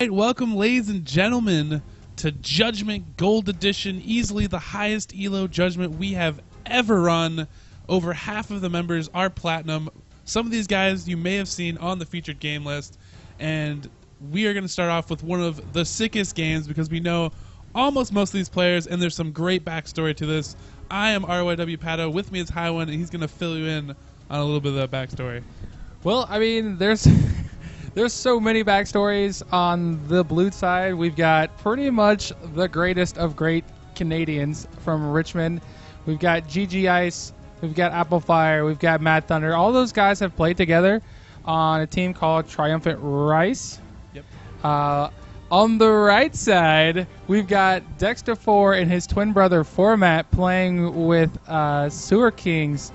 Right, welcome, ladies and gentlemen, to Judgment Gold Edition, easily the highest ELO Judgment we have ever run. Over half of the members are Platinum. Some of these guys you may have seen on the featured game list, and we are going to start off with one of the sickest games because we know almost most of these players, and there's some great backstory to this. I am RYW Pato. With me is Highone, and he's going to fill you in on a little bit of that backstory. Well, I mean, there's so many backstories on the blue side. We've got pretty much the greatest of great Canadians from Richmond. We've got GG Ice, we've got Apple Fire, we've got Mad Thunder. All those guys have played together on a team called Triumphant Rice. Yep. On the right side, we've got Dexter4 and his twin brother Format playing with Sewer Kings.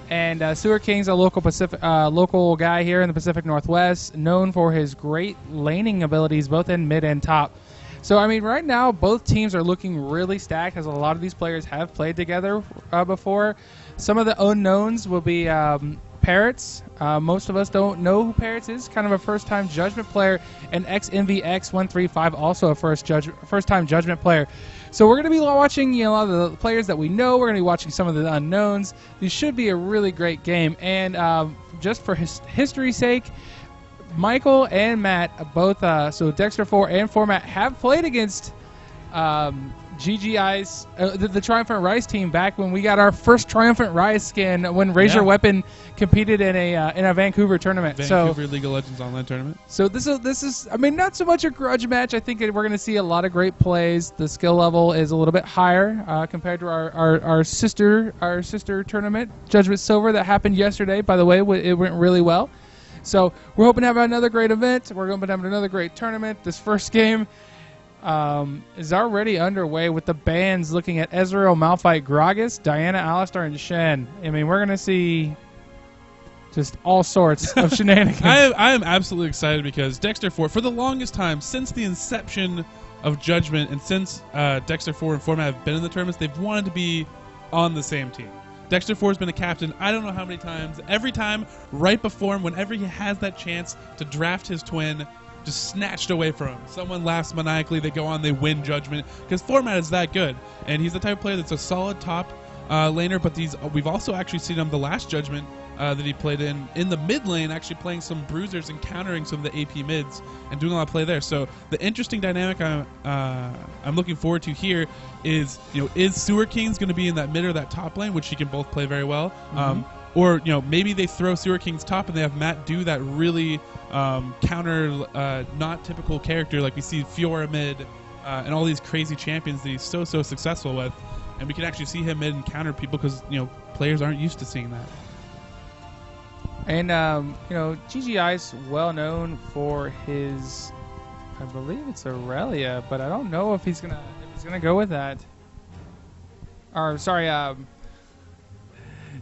And Sewer King's a local guy here in the Pacific Northwest, known for his great laning abilities both in mid and top. So, I mean, right now, both teams are looking really stacked, as a lot of these players have played together before. Some of the unknowns will be Parrots. Most of us don't know who Parrots is. Kind of a first-time Judgment player. And XMVX135, also a first-time Judgment player. So we're going to be watching a lot of the players that we know. We're going to be watching some of the unknowns. This should be a really great game. And just for history's sake, Michael and Matt, both, so Dexter4 and Format, have played against GG Ice, the Triumphant Rice team back when we got our first Triumphant Rice skin when Raise Your Weapon competed in a Vancouver tournament. Vancouver League of Legends online tournament. So this is I mean, not so much a grudge match. I think we're going to see a lot of great plays. The skill level is a little bit higher compared to our sister tournament, Judgment Silver, that happened yesterday. By the way, it went really well. So we're hoping to have another great event. We're hoping to have another great tournament. This first game is already underway with the bands looking at Ezreal, Malphite, Gragas, Diana, Alistar, and Shen. I mean, we're going to see just all sorts of shenanigans. I am absolutely excited because Dexter4, for the longest time, since the inception of Judgment and since Dexter4 and Format have been in the tournaments, they've wanted to be on the same team. Dexter4 has been a captain I don't know how many times. Every time, right before him, whenever he has that chance to draft his twin, just snatched away from him. Someone laughs maniacally, they go on, they win Judgment, because Format is that good. And he's the type of player that's a solid top laner, but we've also actually seen him the last Judgment that he played in the mid lane, actually playing some bruisers and countering some of the AP mids and doing a lot of play there. So the interesting dynamic I'm looking forward to here is, is Sewer Kings going to be in that mid or that top lane, which he can both play very well? Mm-hmm. Or, maybe they throw Sewer Kings top and they have Matt do that really counter, not typical character like we see Fiora mid and all these crazy champions that he's so successful with. And we can actually see him mid and counter people because, players aren't used to seeing that. And, GG Ice, well known for his, I believe it's Aurelia, but I don't know if he's gonna go with that. Or, sorry,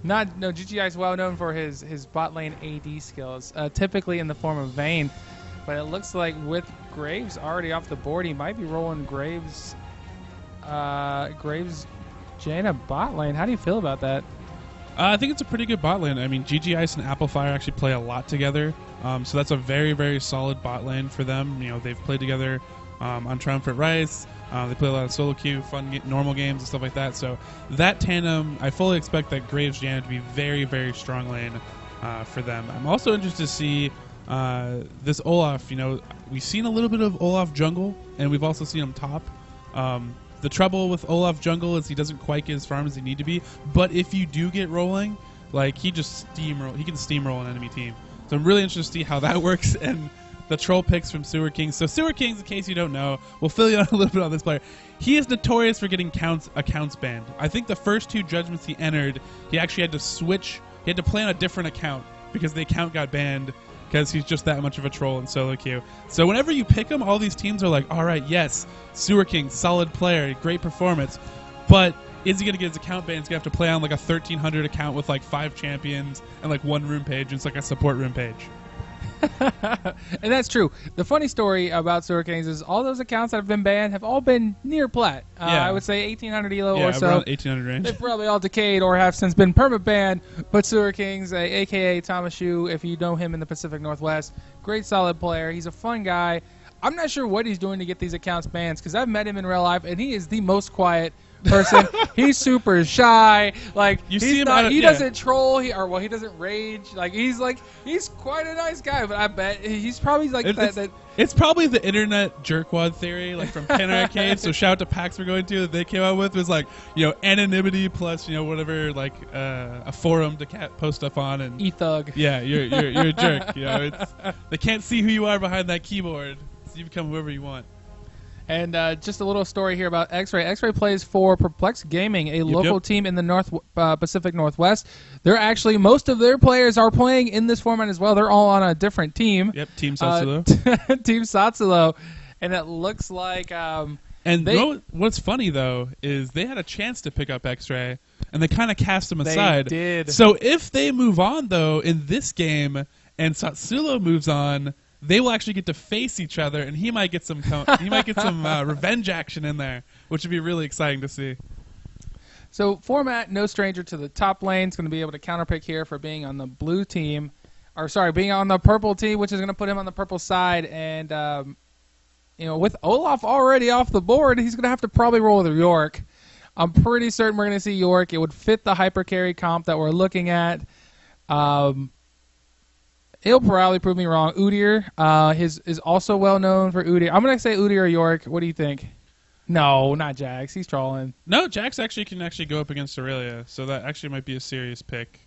GG Ice well known for his bot lane AD skills, typically in the form of Vayne. But it looks like with Graves already off the board, he might be rolling Graves Jaina bot lane. How do you feel about that? I think it's a pretty good bot lane. I mean, GG Ice and Apple Fire actually play a lot together, so that's a very, very solid bot lane for them. They've played together on Triumphant Rice. They play a lot of solo queue, fun normal games and stuff like that. So that tandem, I fully expect that Graves Jaina to be very, very strong lane for them. I'm also interested to see this Olaf. We've seen a little bit of Olaf jungle, and we've also seen him top. The trouble with Olaf jungle is he doesn't quite get as farm as he need to be. But if you do get rolling, he can steamroll an enemy team. So I'm really interested to see how that works and the troll picks from Sewer Kings. So Sewer Kings, in case you don't know, we'll fill you out a little bit on this player. He is notorious for getting accounts banned. I think the first two Judgments he entered, he actually had to switch. He had to play on a different account because the account got banned because he's just that much of a troll in solo queue. So whenever you pick him, all these teams are like, all right, yes, Sewer King, solid player, great performance. But is he going to get his account banned? He's going to have to play on a 1,300 account with 5 champions and one room page. And it's a support room page. And that's true. The funny story about Sewer Kings is all those accounts that have been banned have all been near plat. I would say 1,800 elo or so. Around 1,800 range. They've probably all decayed or have since been perma-banned. But Sewer Kings, a.k.a. Thomas Shu, if you know him in the Pacific Northwest, great solid player. He's a fun guy. I'm not sure what he's doing to get these accounts banned, because I've met him in real life, and he is the most quiet person. He's super shy. Like, You he's see him not, at a- he yeah. doesn't troll. He doesn't rage. He's quite a nice guy. But I bet he's probably like that. It's probably the internet jerkwad theory, like from Pen Arcade. So shout out to PAX we're going to that they came out with, was like, anonymity plus whatever, like a forum to post stuff on, and E-thug. yeah, you're a jerk. They can't see who you are behind that keyboard, so you become whoever you want. And just a little story here about X-Ray. X-Ray plays for Perplex Gaming, a local team in the Pacific Northwest. They're actually, most of their players are playing in this format as well. They're all on a different team. Yep, Team Satsulo. Team Satsulo. And it looks like... what's funny, though, is they had a chance to pick up X-Ray, and they kind of cast them aside. They did. So if they move on, though, in this game, and Satsulo moves on, they will actually get to face each other, and he might get some revenge action in there, which would be really exciting to see. So format, no stranger to the top lane. Is going to be able to counterpick here for being on the blue team, being on the purple team, which is going to put him on the purple side. And with Olaf already off the board, he's going to have to probably roll with York. I'm pretty certain we're going to see York. It would fit the hyper carry comp that we're looking at. He'll probably prove me wrong. Udyr is also well known for Udyr. I'm going to say Udyr or York. What do you think? No, not Jax. He's trolling. No, Jax can go up against Aurelia, so that actually might be a serious pick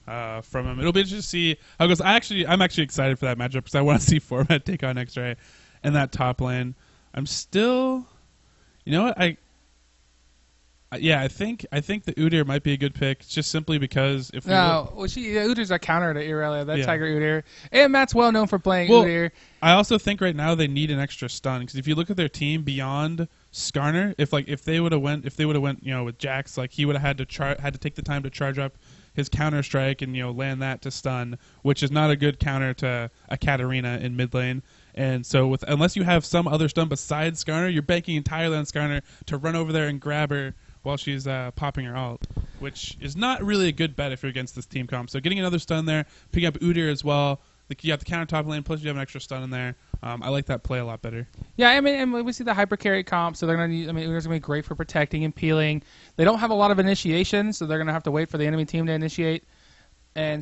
from him. It'll be interesting to see how it goes. I'm actually excited for that matchup because I want to see Format take on X-Ray in that top lane. I'm still, I think the Udyr might be a good pick, just simply because if Udyr's a counter to Aurelia. That's Tiger Udyr, and Matt's well known for playing Udyr. I also think right now they need an extra stun, because if you look at their team beyond Skarner, if they would have went with Jax, like he would have had to take the time to charge up his counter strike and land that to stun, which is not a good counter to a Katarina in mid lane. And so unless you have some other stun besides Skarner, you're banking entirely on Skarner to run over there and grab her while she's popping her ult, which is not really a good bet if you're against this team comp. So getting another stun there, picking up Udyr as well. You have the counter top lane, plus you have an extra stun in there. I like that play a lot better. Yeah, and we see the hyper carry comp, so they're going to need. Udyr's going to be great for protecting and peeling. They don't have a lot of initiation, so they're going to have to wait for the enemy team to initiate. And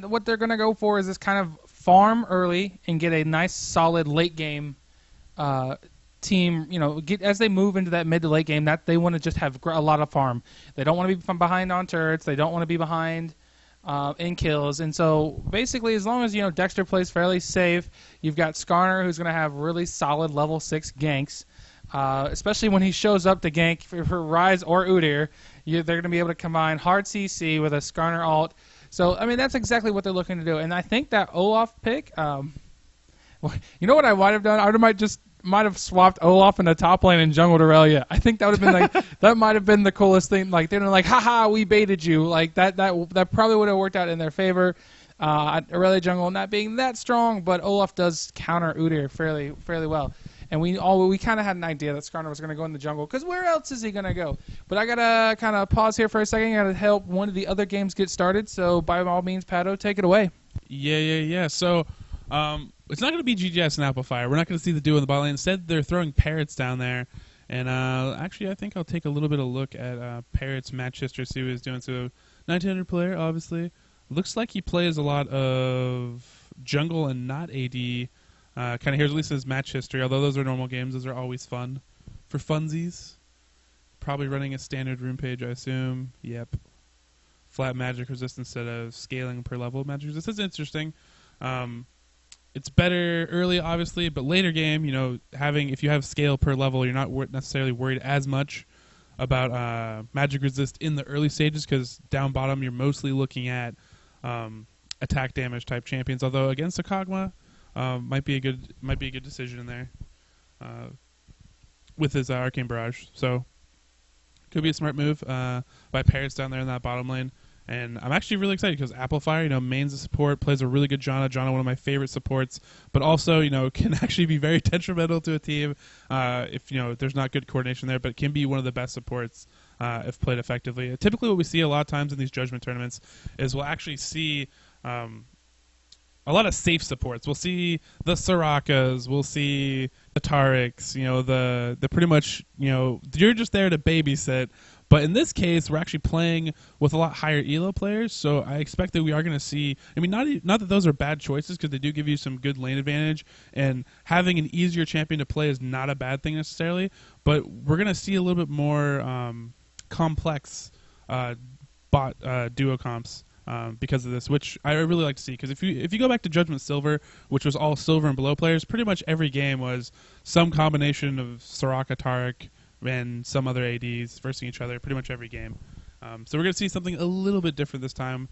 what they're going to go for is this kind of farm early and get a nice solid late game team, as they move into that mid to late game, that they want to just have a lot of farm. They don't want to be from behind on turrets. They don't want to be behind in kills. And so basically, as long as Dexter plays fairly safe, you've got Skarner, who's going to have really solid level 6 ganks, especially when he shows up to gank for Rise or Udyr. They're going to be able to combine hard CC with a Skarner ult. So that's exactly what they're looking to do. And I think that Olaf pick, you know what I might have done? I might have swapped Olaf in the top lane and jungled Aurelia. I think that would have been that might have been the coolest thing. Like they're like, haha, we baited you. Like that probably would have worked out in their favor. Aurelia jungle not being that strong, but Olaf does counter Udyr fairly well. And we kind of had an idea that Skarner was going to go in the jungle, because where else is he going to go? But I got to kind of pause here for a second. I got to help one of the other games get started. So by all means, Pato, take it away. Yeah. So it's not going to be GGS and Amplifier. We're not going to see the duo in the bot lane. Instead, they're throwing Parrots down there. And actually, I think I'll take a little bit of look at Parrots' match history, see what he's doing. So 1900 player, obviously. Looks like he plays a lot of jungle and not AD. Kind of here's at least his match history. Although those are normal games, those are always fun for funsies. Probably running a standard rune page, I assume. Yep. Flat magic resist instead of scaling per level magic resist. That's interesting. It's better early, obviously, but later game, if you have scale per level, you're not necessarily worried as much about magic resist in the early stages, because down bottom you're mostly looking at attack damage type champions. Although against a Kog'Maw, might be a good decision in there with his Arcane Barrage. So could be a smart move by Parrots down there in that bottom lane. And I'm actually really excited because Amplifier, main's a support, plays a really good Janna. Janna, one of my favorite supports, but also, can actually be very detrimental to a team if, there's not good coordination there, but can be one of the best supports if played effectively. Typically what we see a lot of times in these Judgment tournaments is we'll actually see a lot of safe supports. We'll see the Sorakas, we'll see the Tariks, the pretty much, you're just there to babysit. But in this case, we're actually playing with a lot higher elo players, so I expect that we are going to see. I mean, not that those are bad choices, because they do give you some good lane advantage, and having an easier champion to play is not a bad thing necessarily. But we're going to see a little bit more complex bot duo comps because of this, which I really like to see. Because if you go back to Judgment Silver, which was all silver and below players, pretty much every game was some combination of Soraka, Taric, and some other ADs versing each other pretty much every game. So we're going to see something a little bit different this time,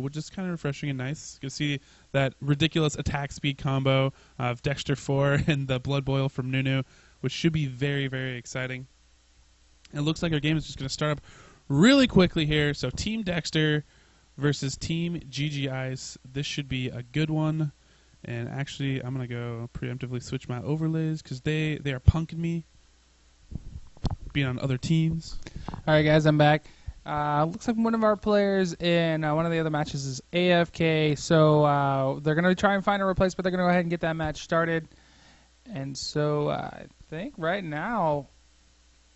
which is kind of refreshing and nice. You can see that ridiculous attack speed combo of Dexter4 and the Blood Boil from Nunu, which should be very, very exciting. And it looks like our game is just going to start up really quickly here. So Team Dexter versus Team GG Ice. This should be a good one. And actually, I'm going to go preemptively switch my overlays because they are punking me, being on other teams. All right, guys, I'm back. Looks like one of our players in one of the other matches is AFK, so they're going to try and find a replacement. They're going to go ahead and get that match started. And so I think right now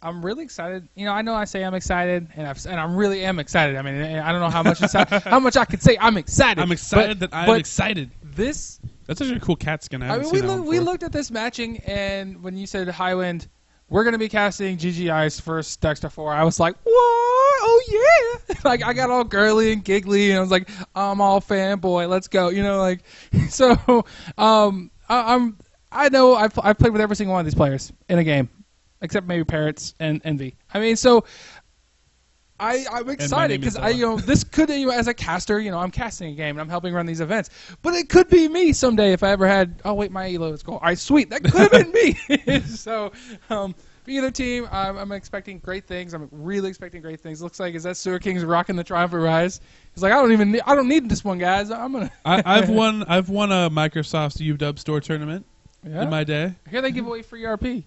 I'm really excited. I know I say I'm excited, and I really am excited. I mean, I don't know how much how much I could say I'm excited. I'm excited that I'm excited. That's actually a cool cat skin. We looked at this matching, and when you said Highwind, we're going to be casting GG Ice versus Dexter4, I was like, what? Oh, yeah. Like, I got all girly and giggly, and I was like, I'm all fanboy. Let's go. So, I know I've played with every single one of these players in a game, except maybe Parrots and Envy. I mean, so I'm excited because this could, as a caster, I'm casting a game and I'm helping run these events, but it could be me someday if I ever had. Oh wait, my elo is gold. All right, sweet, that could have been me. So, for either team, I'm expecting great things. I'm really expecting great things. Looks like is that Sewer King's rocking the Triumphant Rise. He's like, I don't need this one, guys. I've won a Microsoft's UW store tournament in my day. Here they give away free RP.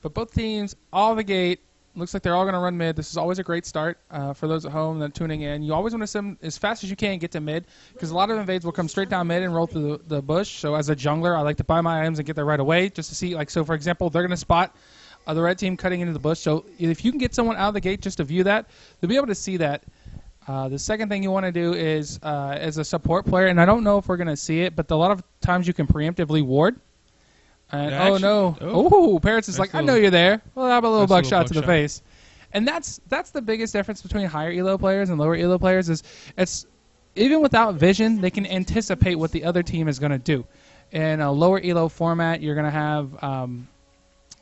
But both teams, all the gate, looks like they're all going to run mid. This is always a great start for those at home that are tuning in. You always want to send as fast as you can get to mid, because a lot of invades will come straight down mid and roll through the bush. So as a jungler, I like to buy my items and get there right away just to see. Like, so for example, they're going to spot the red team cutting into the bush. So if you can get someone out of the gate just to view that, they'll be able to see that. The second thing you want to do is, as a support player, and I don't know if we're going to see it, but a lot of times you can preemptively ward. And Parrots is like, I know you're there. Well, how about a little buckshot to the face? And that's the biggest difference between higher elo players and lower elo players is it's even without vision, they can anticipate what the other team is going to do. In a lower elo format, you're going to have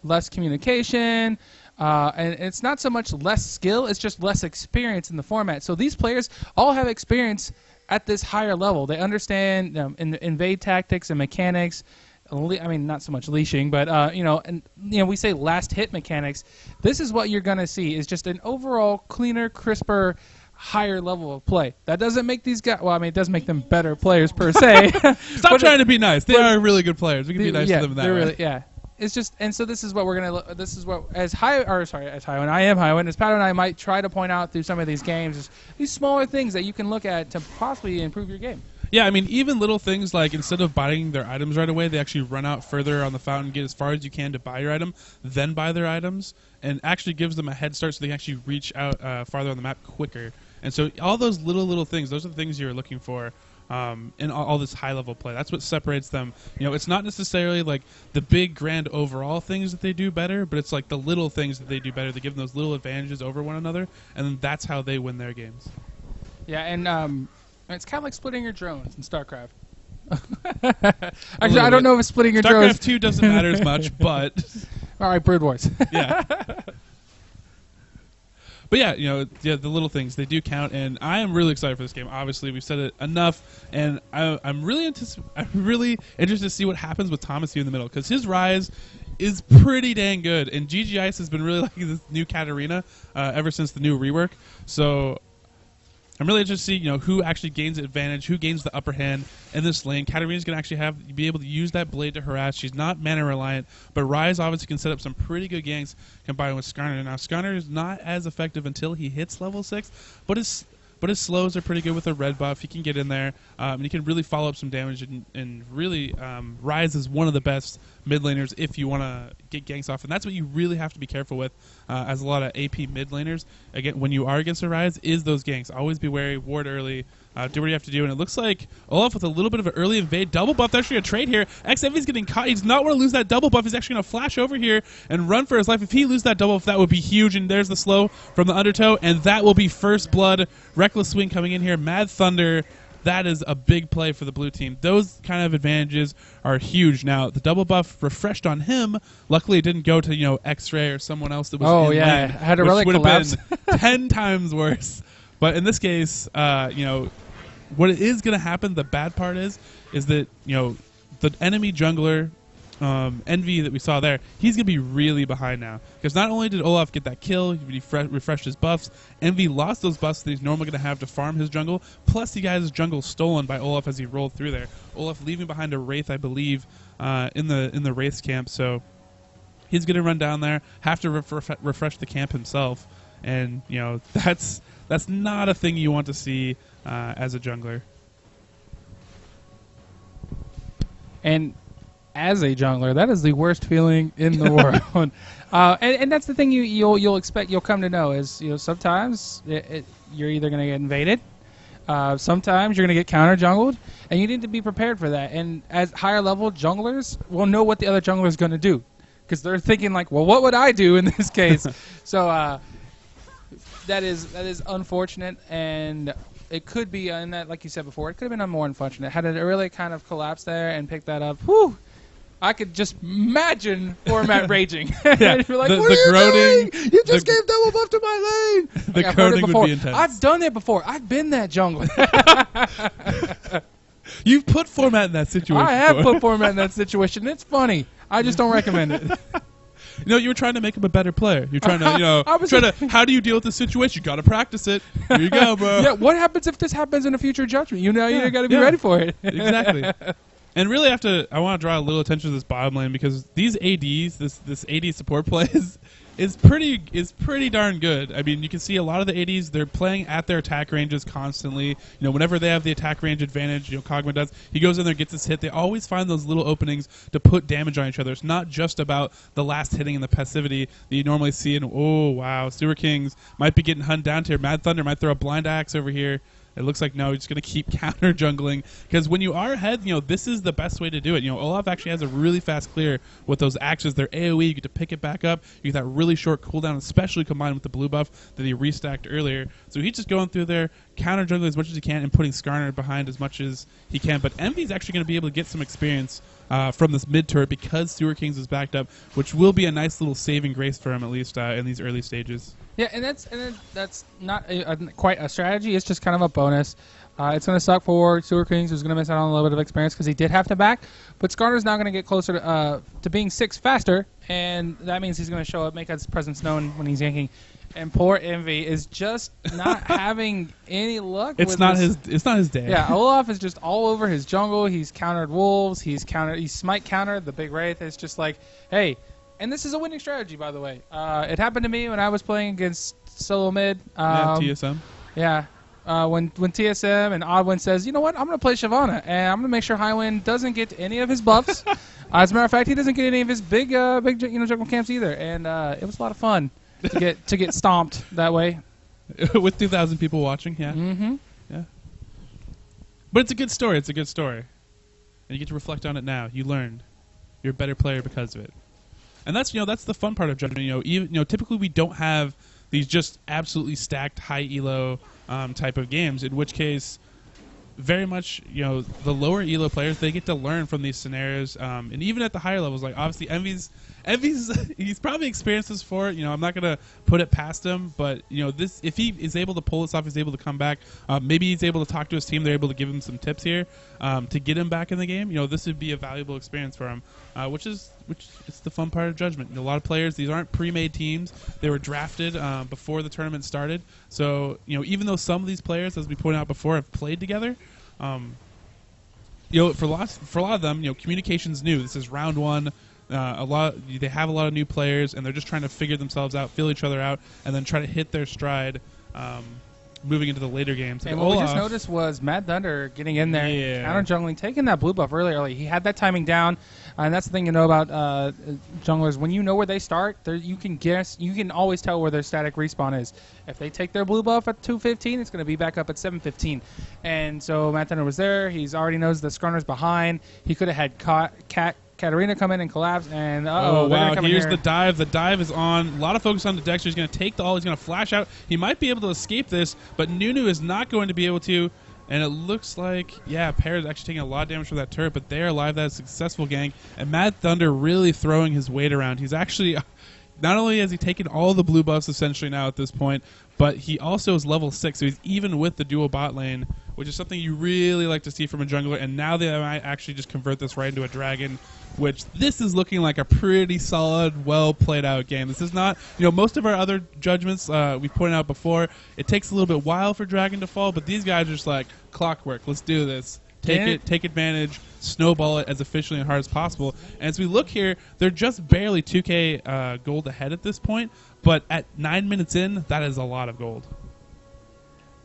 less communication, and it's not so much less skill, it's just less experience in the format. So these players all have experience at this higher level. They understand invade tactics and mechanics. I mean, not so much leashing, but we say last hit mechanics. This is what you're gonna see is just an overall cleaner, crisper, higher level of play. That doesn't make these guys. Well, I mean, it does make them better players per se. Stop trying to be nice. They are really good players. We can be nice to them in that way. Really, yeah. It's just, and so this is what we're gonna. This is what as Highwind. I am Highwind. As Pat and I might try to point out through some of these games, is these smaller things that you can look at to possibly improve your game. Yeah, I mean, even little things like instead of buying their items right away, they actually run out further on the fountain, get as far as you can to buy your item, then buy their items, and actually gives them a head start so they can actually reach out farther on the map quicker. And so all those little things, those are the things you're looking for in all this high-level play. That's what separates them. It's not necessarily like the big, grand overall things that they do better, but it's like the little things that they do better. They give them those little advantages over one another, and then that's how they win their games. Yeah, and it's kind of like splitting your drones in StarCraft. Actually, I don't know if it's splitting your drones. StarCraft 2 doesn't matter as much, but... All right, Brood Wars. Yeah. But yeah, the little things, they do count, and I am really excited for this game. Obviously, we've said it enough, and I'm really interested to see what happens with Thomas here in the middle, because his rise is pretty dang good, and GG Ice has been really liking this new Katarina ever since the new rework. So I'm really interested to see, who actually gains the advantage, who gains the upper hand in this lane. Katarina's going to actually be able to use that blade to harass. She's not mana reliant, but Ryze obviously can set up some pretty good ganks combined with Skarner. Now, Skarner is not as effective until he hits level 6, but but his slows are pretty good with a red buff. He can get in there, and he can really follow up some damage and really rise as one of the best mid laners if you want to get ganks off. And that's what you really have to be careful with as a lot of AP mid laners. Again, when you are against a rise, is those ganks. Always be wary, ward early, do what you have to do. And it looks like Olaf with a little bit of an early invade. Double buff, there's actually a trade here. XMV's getting caught. He does not want to lose that double buff. He's actually going to flash over here and run for his life. If he loses that double buff, that would be huge. And there's the slow from the undertow, and that will be first blood. Reckless swing coming in here. Mad Thunder. That is a big play for the blue team. Those kind of advantages are huge. Now, the double buff refreshed on him. Luckily, it didn't go to, X-Ray or someone else that was in lane, I had a which really would collapse. have been 10 times worse. But in this case, what is going to happen, the bad part is that, the enemy jungler, Envy that we saw there, he's going to be really behind now. Because not only did Olaf get that kill, he refreshed his buffs, Envy lost those buffs that he's normally going to have to farm his jungle, plus he got his jungle stolen by Olaf as he rolled through there. Olaf leaving behind a Wraith, I believe, in the Wraith's camp, so he's going to run down there, have to refresh the camp himself, and, that's not a thing you want to see as a jungler. And as a jungler, that is the worst feeling in the world. And that's the thing you'll expect, you'll come to know is, sometimes you're either going to get invaded, sometimes you're going to get counter jungled, and you need to be prepared for that. And as higher level junglers will know what the other jungler is going to do, because they're thinking like, well, what would I do in this case? So that is unfortunate, and it could be, and that, like you said before, it could have been more unfortunate. Had it really kind of collapsed there and picked that up, whew, I could just imagine format raging. Yeah, You're like, the what are you groaning, doing? You just gave double buff to my lane. The I've groaning heard it would be intense. I've done it before. I've been that jungler. You've put format in that situation. I have before. put format in that situation. It's funny. I just don't recommend it. You were trying to make him a better player. You're trying to, how do you deal with the situation? You got to practice it. Here you go, bro. Yeah, what happens if this happens in a future judgment? You got to be ready for it. Exactly. And really, I want to draw a little attention to this bottom lane because these ADs, this AD support play is pretty darn good. I mean, you can see a lot of the ADs, they're playing at their attack ranges constantly. Whenever they have the attack range advantage, Kog'Maw does, he goes in there, gets his hit. They always find those little openings to put damage on each other. It's not just about the last hitting and the passivity that you normally see. And oh wow, Sewer Kings might be getting hunned down here. Mad Thunder might throw a blind axe over here. It looks like no, he's just going to keep counter jungling because when you are ahead, this is the best way to do it. Olaf actually has a really fast clear with those axes. They're AoE. You get to pick it back up. You get that really short cooldown, especially combined with the blue buff that he restacked earlier. So he's just going through there, counter jungling as much as he can and putting Skarner behind as much as he can. But Envy's actually going to be able to get some experience from this mid turret because Sewer Kings is backed up, which will be a nice little saving grace for him at least in these early stages. Yeah, and that's not quite a strategy. It's just kind of a bonus. It's going to suck for Sewer Kings, who's going to miss out on a little bit of experience because he did have to back. But Skarner's now going to get closer to being 6 faster, and that means he's going to show up, make his presence known when he's yanking. And poor Envy is just not having any luck. It's not his day. Yeah, Olaf is just all over his jungle. He's countered wolves. He smite countered the big wraith. It's just like, hey. And this is a winning strategy, by the way. It happened to me when I was playing against solo mid. TSM. Yeah. When TSM and Oddwin says, you know what, I'm going to play Shyvana, and I'm going to make sure Highwind doesn't get any of his buffs. As a matter of fact, he doesn't get any of his big jungle camps either. And it was a lot of fun to get stomped that way. With 2,000 people watching, yeah. Mm-hmm. Yeah. But it's a good story. It's a good story. And you get to reflect on it now. You learned. You're a better player because of it. And that's the fun part of judgment. Typically we don't have these just absolutely stacked high elo type of games. In which case, very much the lower elo players, they get to learn from these scenarios. And even at the higher levels, like obviously Envy's he's probably experienced this before. I'm not gonna put it past him, but this, if he is able to pull this off, he's able to come back. Maybe he's able to talk to his team. They're able to give him some tips here to get him back in the game. This would be a valuable experience for him, which it's the fun part of judgment. A lot of players, these aren't pre-made teams. They were drafted before the tournament started. So even though some of these players, as we pointed out before, have played together. For a lot of them, communication's new. This is round one. They have a lot of new players, and they're just trying to figure themselves out, feel each other out, and then try to hit their stride moving into the later games. And what we just noticed was Mad Thunder getting in there, counter jungling, taking that blue buff really early. He had that timing down, and that's the thing you know about junglers. When you know where they start, you can always tell where their static respawn is. If they take their blue buff at 2:15, it's going to be back up at 7:15. And so Mad Thunder was there. He's already knows the Skarner's behind. He could have had Katarina come in and collapse, and oh wow! Here's the dive. The dive is on. A lot of focus on the Dexter. He's going to take the ult. He's going to flash out. He might be able to escape this, but Nunu is not going to be able to. And it looks like, yeah, Pear is actually taking a lot of damage from that turret, but they're alive. That's a successful gank. And Mad Thunder really throwing his weight around. He's actually, not only has he taken all the blue buffs essentially now at this point, but he also is level 6, so he's even with the dual bot lane, which is something you really like to see from a jungler. And now they might actually just convert this right into a dragon, which this is looking like a pretty solid, well played out game. This is not, most of our other judgments we've pointed out before, it takes a little bit while for dragon to fall, but these guys are just like clockwork. Let's do this. Take advantage, snowball it as efficiently and hard as possible. And as we look here, they're just barely 2k gold ahead at this point, but at 9 minutes in, that is a lot of gold.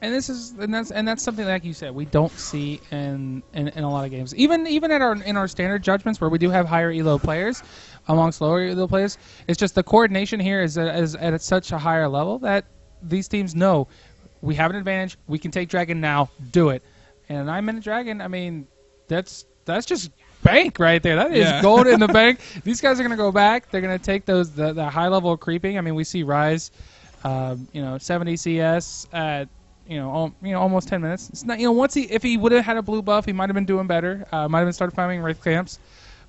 And that's something like you said we don't see in a lot of games. Even in our standard judgments where we do have higher elo players amongst lower elo players, it's just the coordination here is at such a higher level that these teams know we have an advantage. We can take dragon now. Do it. And a 9-minute dragon, I mean, that's just bank right there. That is gold in the bank. These guys are going to go back. They're going to take the high level of creeping. I mean, we see Rise, 70 CS at almost 10 minutes. It's not, if he would have had a blue buff, he might have been doing better. Might have been started farming Wraith camps,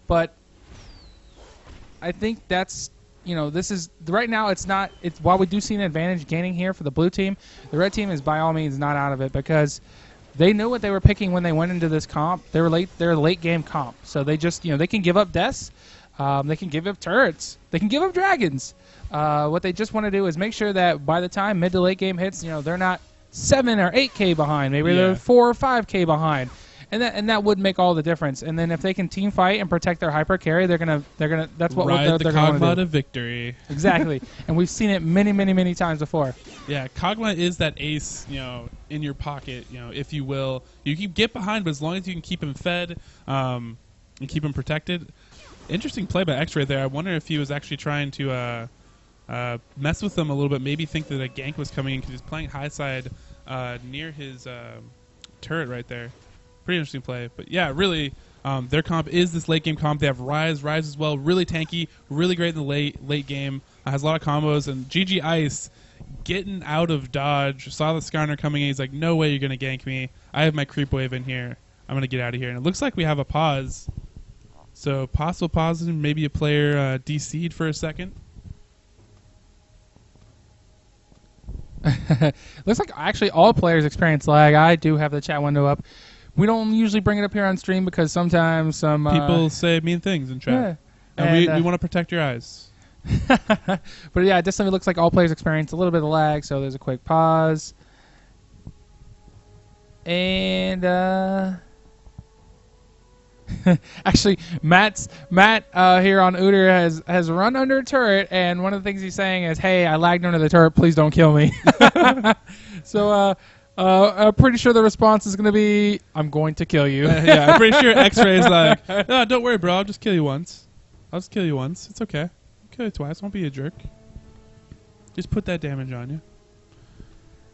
but I think that's. This is right now. It's not. It's while we do see an advantage gaining here for the blue team, the red team is by all means not out of it because they knew what they were picking when they went into this comp. They're a late game comp, so they just they can give up deaths, they can give up turrets, they can give up dragons. What they just want to do is make sure that by the time mid to late game hits, they're not 7 or 8k behind. Maybe they're 4 or 5k behind. And that would make all the difference. And then if they can team fight and protect their hyper carry, they're gonna. That's what they're going to do. Ride the Kog'Maw to victory. Exactly, and we've seen it many times before. Yeah, Kog'Maw is that ace, in your pocket, if you will. You can get behind, but as long as you can keep him fed, and keep him protected. Interesting play by X right there. I wonder if he was actually trying to mess with them a little bit. Maybe think that a gank was coming in because he's playing high side near his turret right there. Pretty interesting play. But yeah, really, their comp is this late game comp. They have Rise as well, really tanky, really great in the late game. Has a lot of combos. And GG Ice getting out of dodge, saw the Skarner coming in. He's like, no way you're going to gank me. I have my creep wave in here. I'm going to get out of here. And it looks like we have a pause. So possible pause, and maybe a player DC'd for a second. Looks like actually all players experience lag. I do have the chat window up. We don't usually bring it up here on stream because sometimes some people say mean things in chat, and we want to protect your eyes. But yeah, it definitely looks like all players experience a little bit of lag, so there's a quick pause. And actually, Matt here on Uter has run under a turret, and one of the things he's saying is, "Hey, I lagged under the turret. Please don't kill me." So. I'm pretty sure the response is going to be, I'm going to kill you. Yeah, I'm pretty sure X-Ray is like, no, don't worry, bro. I'll just kill you once. It's okay. I'll kill you twice. Won't be a jerk. Just put that damage on you.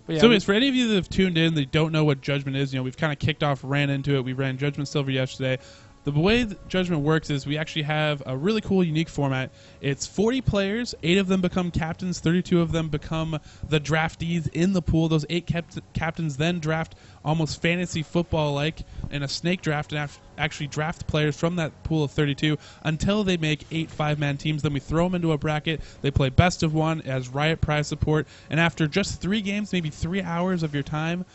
Yeah, so for any of you that have tuned in that don't know what Judgment is, we've kind of kicked off, ran into it. We ran Judgment Silver yesterday. The way that Judgment works is we actually have a really cool, unique format. It's 40 players. 8 of them become captains. 32 of them become the draftees in the pool. Those 8 captains then draft almost fantasy football-like in a snake draft and actually draft players from that pool of 32 until they make 8 5-man teams. Then we throw them into a bracket. They play best of 1 as Riot prize support. And after just 3 games, maybe 3 hours of your time,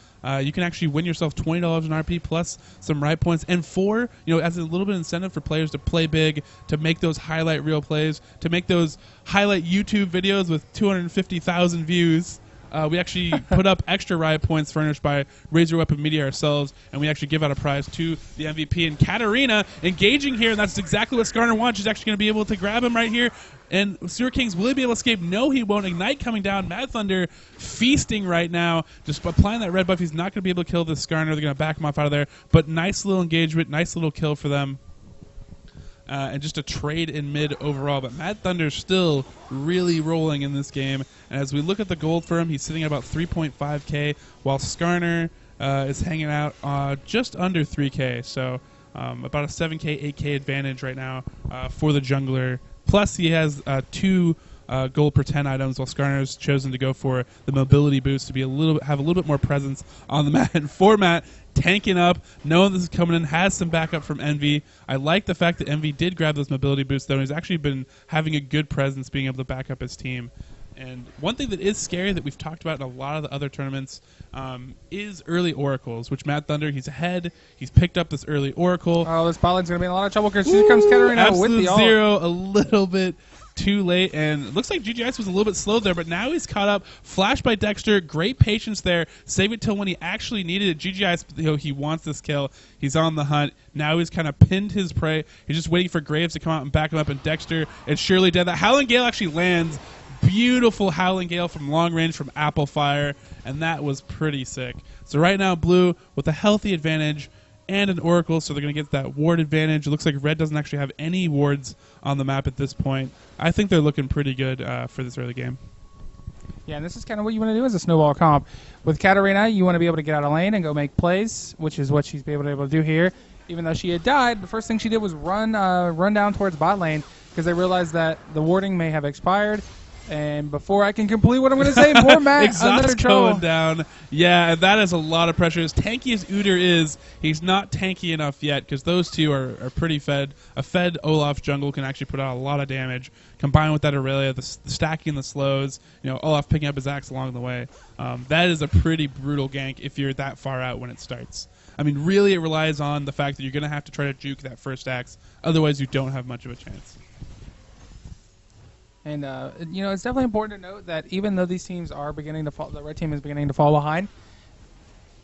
you can actually win yourself $20 in RP plus some Riot points. And 4, as a little bit of incentive for players to play big, to make those highlight reel plays, to make those highlight YouTube videos with 250,000 views. We actually put up extra Riot points furnished by Razor Weapon Media ourselves, and we actually give out a prize to the MVP. And Katarina engaging here, and that's exactly what Skarner wants. She's actually going to be able to grab him right here And Sewer Kings, will he be able to escape? No, he won't. Ignite coming down. Mad Thunder feasting right now. Just applying that red buff. He's not going to be able to kill this Skarner. They're going to back him off out of there. But nice little engagement. Nice little kill for them. And just a trade in mid overall. But Mad Thunder's still really rolling in this game. And as we look at the gold for him, he's sitting at about 3.5k, while Skarner is hanging out just under 3k. So about a 7k, 8k advantage right now for the jungler. Plus, he has 2 gold per 10 items, while Skarner's chosen to go for the mobility boost to be have a little bit more presence on the map. And format tanking up, knowing this is coming in, has some backup from Envy. I like the fact that Envy did grab those mobility boosts, though, and he's actually been having a good presence, being able to back up his team. And one thing that is scary that we've talked about in a lot of the other tournaments is early oracles, which Mad Thunder, he's ahead. He's picked up this early oracle. Oh, this bot lane's going to be in a lot of trouble because here comes Katarina with the ult. Zero, a little bit too late, and it looks like GG Ice was a little bit slow there, but now he's caught up. Flash by Dexter, great patience there. Save it till when he actually needed it. GG Ice, he wants this kill. He's on the hunt. Now he's kind of pinned his prey. He's just waiting for Graves to come out and back him up, and Dexter is surely dead. That Howling Gale actually lands. Beautiful Howling Gale from long range from Applefire, and that was pretty sick. So right now, Blue with a healthy advantage and an Oracle, so they're going to get that ward advantage. It looks like Red doesn't actually have any wards on the map at this point. I think they're looking pretty good for this early game. Yeah, and this is kind of what you want to do as a snowball comp. With Katarina, you want to be able to get out of lane and go make plays, which is what she's been able to do here. Even though she had died, the first thing she did was run down towards bot lane because they realized that the warding may have expired. And before I can complete what I'm going to say, poor Matt, Exhaust going down. Yeah, that is a lot of pressure. As tanky as Udyr is, he's not tanky enough yet because those two are pretty fed. A fed Olaf jungle can actually put out a lot of damage. Combined with that Aurelia, the stacking the slows, Olaf picking up his axe along the way. That is a pretty brutal gank if you're that far out when it starts. I mean, really it relies on the fact that you're going to have to try to juke that first axe. Otherwise, you don't have much of a chance. And, it's definitely important to note that even though these teams are beginning to fall, the red team is beginning to fall behind,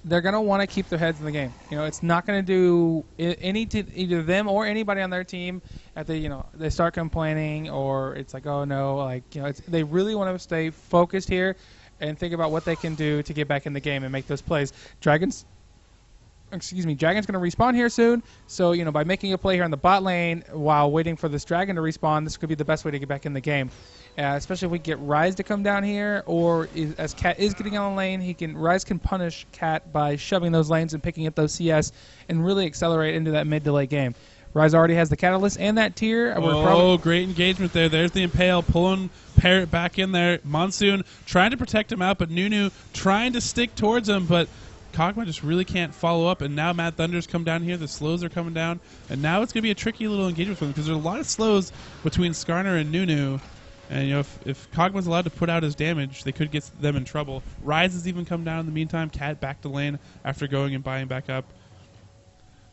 they're going to want to keep their heads in the game. It's not going to do any to either them or anybody on their team at the, they start complaining or it's like, oh no, they really want to stay focused here and think about what they can do to get back in the game and make those plays. Dragon's going to respawn here soon, so by making a play here on the bot lane while waiting for this dragon to respawn, this could be the best way to get back in the game. Especially if we get Ryze to come down here, or as Cat is getting on the lane, Ryze can punish Cat by shoving those lanes and picking up those CS and really accelerate into that mid to late game. Ryze already has the catalyst and that tier. Great engagement there. There's the Impale pulling Parrot back in there. Monsoon trying to protect him out, but Nunu trying to stick towards him, but Kog'Maw just really can't follow up, and now Mad Thunder's come down here. The slows are coming down, and now it's going to be a tricky little engagement for them because there's a lot of slows between Skarner and Nunu. And if Kog'Maw's allowed to put out his damage, they could get them in trouble. Ryze has even come down in the meantime. Cat back to lane after going and buying back up.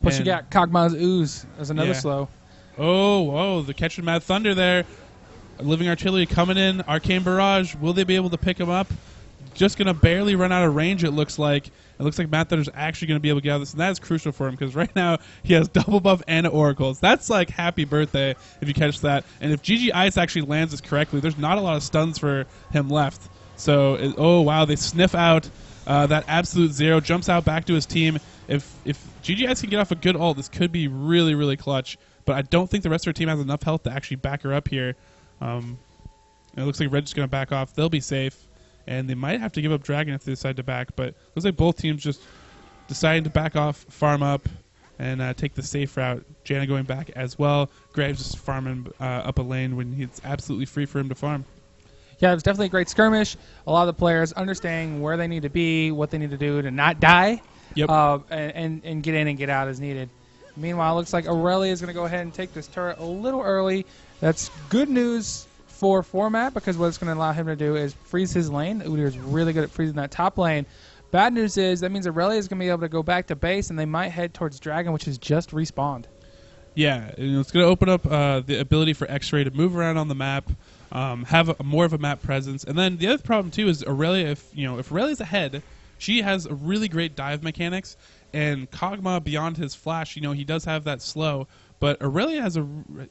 Plus you got Kog'Maw's Ooze as another slow. Oh, the catch of Mad Thunder there. Living Artillery coming in. Arcane Barrage. Will they be able to pick him up? Just going to barely run out of range, it looks like. It looks like Mad Thunder's actually going to be able to get out of this, and that is crucial for him because right now he has double buff and oracles. That's like happy birthday if you catch that. And if GG Ice actually lands this correctly, there's not a lot of stuns for him left. So, oh wow, they sniff out that absolute zero, jumps out back to his team. If GG Ice can get off a good ult, this could be really, really clutch. But I don't think the rest of her team has enough health to actually back her up here. It looks like Red's going to back off. They'll be safe. And they might have to give up Dragon if they decide to back. But it looks like both teams just deciding to back off, farm up, and take the safe route. Janna going back as well. Graves just farming up a lane when it's absolutely free for him to farm. Yeah, it was definitely a great skirmish. A lot of the players understanding where they need to be, what they need to do to not die, and get in and get out as needed. Meanwhile, it looks like Aurelia is going to go ahead and take this turret a little early. That's good news for format because what it's going to allow him to do is freeze his lane. Udyr is really good at freezing that top lane. Bad news is that means Aurelia is going to be able to go back to base and they might head towards Dragon, which is just respawned. Yeah, it's going to open up the ability for X-Ray to move around on the map, have more of a map presence. And then the other problem too is Aurelia. If Aurelia's ahead, she has really great dive mechanics. And Kog'Maw, beyond his flash, he does have that slow. But Aurelia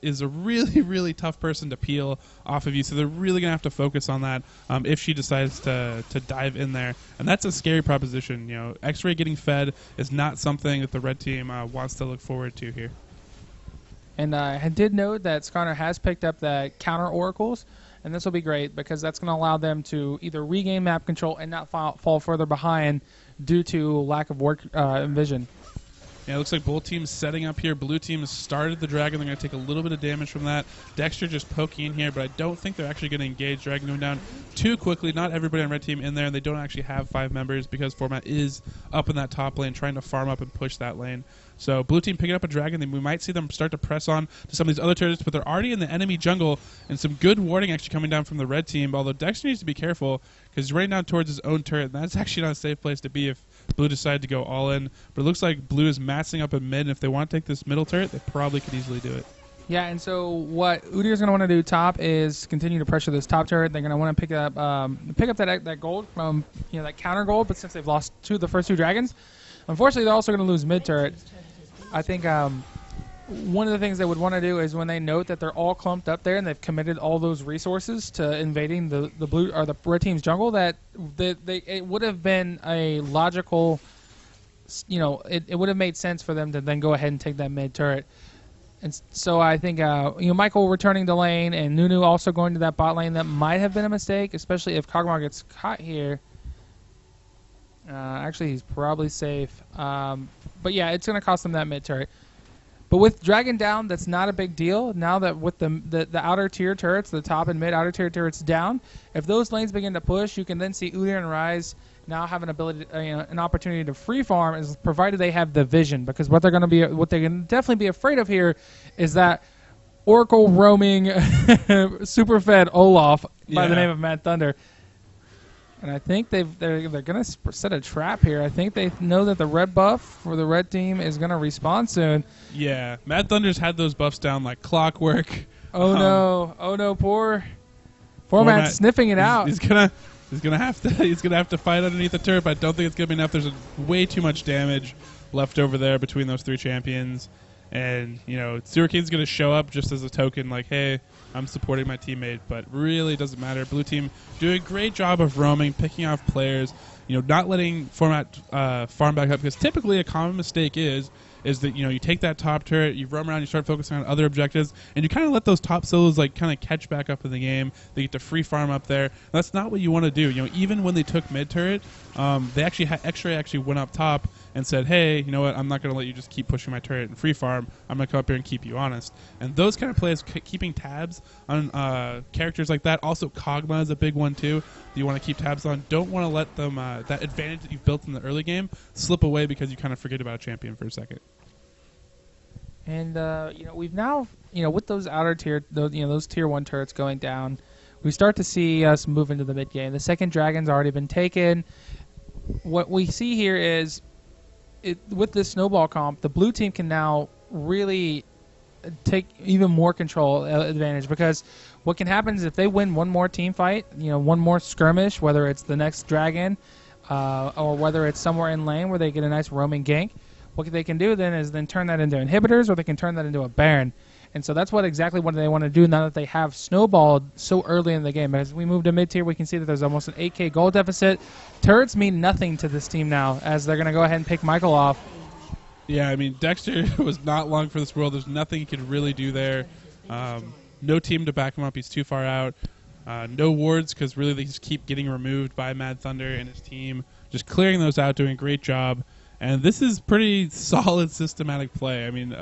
is a really, really tough person to peel off of you, so they're really going to have to focus on that if she decides to dive in there. And that's a scary proposition. X-Ray getting fed is not something that the red team wants to look forward to here. And I did note that Skarner has picked up the counter oracles, and this will be great because that's going to allow them to either regain map control and not fall further behind due to lack of work vision. Yeah, it looks like both teams setting up here. Blue team has started the Dragon. They're going to take a little bit of damage from that. Dexter just poking in here, but I don't think they're actually going to engage. Dragon going down too quickly. Not everybody on red team in there, and they don't actually have 5 members because Format is up in that top lane trying to farm up and push that lane. So blue team picking up a Dragon. Then we might see them start to press on to some of these other turrets, but they're already in the enemy jungle, and some good warding actually coming down from the red team, although Dexter needs to be careful because he's running down towards his own turret, and that's actually not a safe place to be if blue decided to go all in. But it looks like blue is massing up in mid, and if they want to take this middle turret, they probably could easily do it. Yeah, and so what Udyr's going to want to do top is continue to pressure this top turret. They're going to want to pick up that gold from that counter gold, but since they've lost the first 2 dragons, unfortunately they're also going to lose mid turret. I think one of the things they would want to do is when they note that they're all clumped up there and they've committed all those resources to invading the blue or the red team's jungle, that it would have been a logical, it would have made sense for them to then go ahead and take that mid turret. And so I think Michael returning to lane and Nunu also going to that bot lane, that might have been a mistake, especially if Kog'Maw gets caught here. Actually, he's probably safe. But yeah, it's going to cost them that mid turret. But with Dragon down, that's not a big deal. Now that with the outer tier turrets, the top and mid outer tier turrets down, if those lanes begin to push, you can then see Udyr and Ryze now have an ability, an opportunity to free farm, is provided they have the vision. Because what they're going to definitely be afraid of here is that Oracle roaming, super fed Olaf by the name of Mad Thunder. And I think they're going to set a trap here. I think they know that the red buff for the red team is going to respawn soon. Yeah, Mad Thunder's had those buffs down like clockwork. Oh no, poor Matt sniffing it out. He's gonna have to fight underneath the turret. But I don't think it's gonna be enough. There's way too much damage left over there between those 3 champions. And, Sewer King's going to show up just as a token, like, hey, I'm supporting my teammate. But really it doesn't matter. Blue team doing a great job of roaming, picking off players, not letting Format farm back up. Because typically a common mistake is that, you take that top turret, you roam around, you start focusing on other objectives, and you kind of let those top solos, kind of catch back up in the game. They get to free farm up there. That's not what you want to do. Even when they took mid turret, they actually X-Ray actually went up top and said, hey, you know what, I'm not going to let you just keep pushing my turret and free farm. I'm going to come up here and keep you honest. And those kind of plays, keeping tabs on characters like that. Also, Kog'Maw is a big one, too, that you want to keep tabs on. Don't want to let them, that advantage that you've built in the early game, slip away because you kind of forget about a champion for a second. And, we've now, with those outer tier, those tier 1 turrets going down, we start to see us move into the mid game. The second dragon's already been taken. What we see here is, with this snowball comp, the blue team can now really take even more control advantage, because what can happen is if they win one more team fight, one more skirmish, whether it's the next dragon or whether it's somewhere in lane where they get a nice roaming gank, what they can do then is turn that into inhibitors, or they can turn that into a Baron. And so that's exactly what they want to do now that they have snowballed so early in the game. As we move to mid-tier, we can see that there's almost an 8k gold deficit. Turrets mean nothing to this team now, as they're going to go ahead and pick Michael off. Yeah, I mean, Dexter was not long for this world. There's nothing he could really do there. No team to back him up. He's too far out. No wards, because really they just keep getting removed by Mad Thunder and his team. Just clearing those out, doing a great job. And this is pretty solid systematic play. I mean,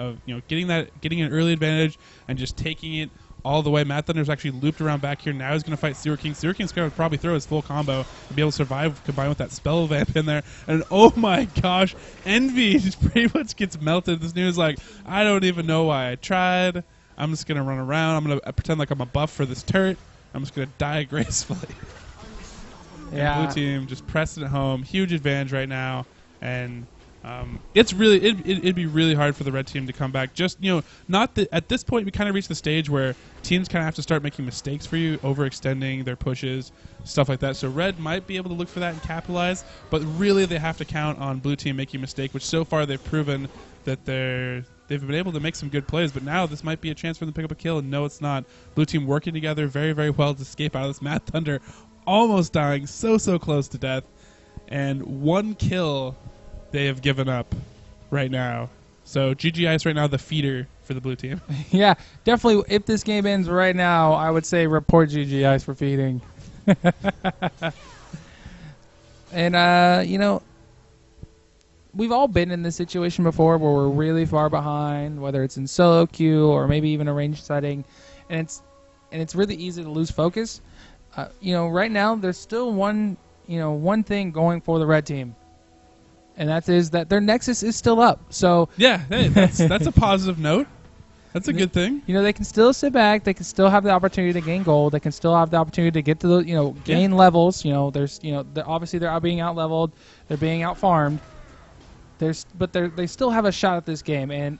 getting an early advantage and just taking it all the way. Mad Thunder's actually looped around back here. Now he's going to fight Sewer King. Sewer King's going to probably throw his full combo and be able to survive, combined with that spell vamp in there. And oh my gosh, Envy just pretty much gets melted. This news like, I don't even know why I tried. I'm just going to run around. I'm going to pretend like I'm a buff for this turret. I'm just going to die gracefully. Yeah. And blue team just pressing it home. Huge advantage right now. And It'd be really hard for the red team to come back. Just not that at this point we kind of reached the stage where teams kind of have to start making mistakes for you, overextending their pushes, stuff like that. So red might be able to look for that and capitalize, but really they have to count on blue team making a mistake, which so far they've proven that they've been able to make some good plays. But now this might be a chance for them to pick up a kill, and no, it's not. Blue team working together very, very well to escape out of this. Mad Thunder almost dying, so close to death, and one kill they have given up right now. So GG Ice right now the feeder for the blue team. Yeah, definitely. If this game ends right now, I would say report GG Ice for feeding. And we've all been in this situation before where we're really far behind, whether it's in solo queue or maybe even a ranged setting, and it's really easy to lose focus. Right now there's still one thing going for the red team. And that is that their Nexus is still up. So yeah, hey, that's a positive note. That's a good thing. They can still sit back. They can still have the opportunity to gain gold. They can still have the opportunity to get to the gain levels. There's obviously they're being out leveled. They're being out farmed. But they still have a shot at this game. And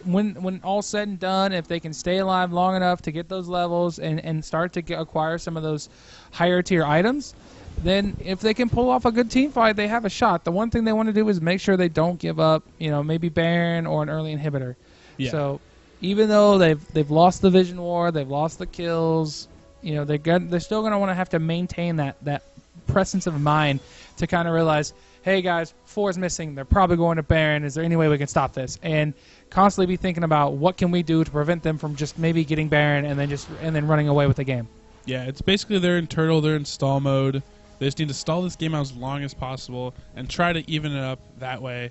when all's said and done, if they can stay alive long enough to get those levels and start to acquire some of those higher tier items, then if they can pull off a good team fight, they have a shot. The one thing they want to do is make sure they don't give up, maybe Baron or an early inhibitor. Yeah. So even though they've lost the Vision War, they've lost the kills, they're still going to want to have to maintain that presence of mind to kind of realize, hey guys, 4 is missing. They're probably going to Baron. Is there any way we can stop this? And constantly be thinking about what can we do to prevent them from just maybe getting Baron and then running away with the game. Yeah, it's basically they're in turtle, they're in stall mode. They just need to stall this game out as long as possible and try to even it up that way.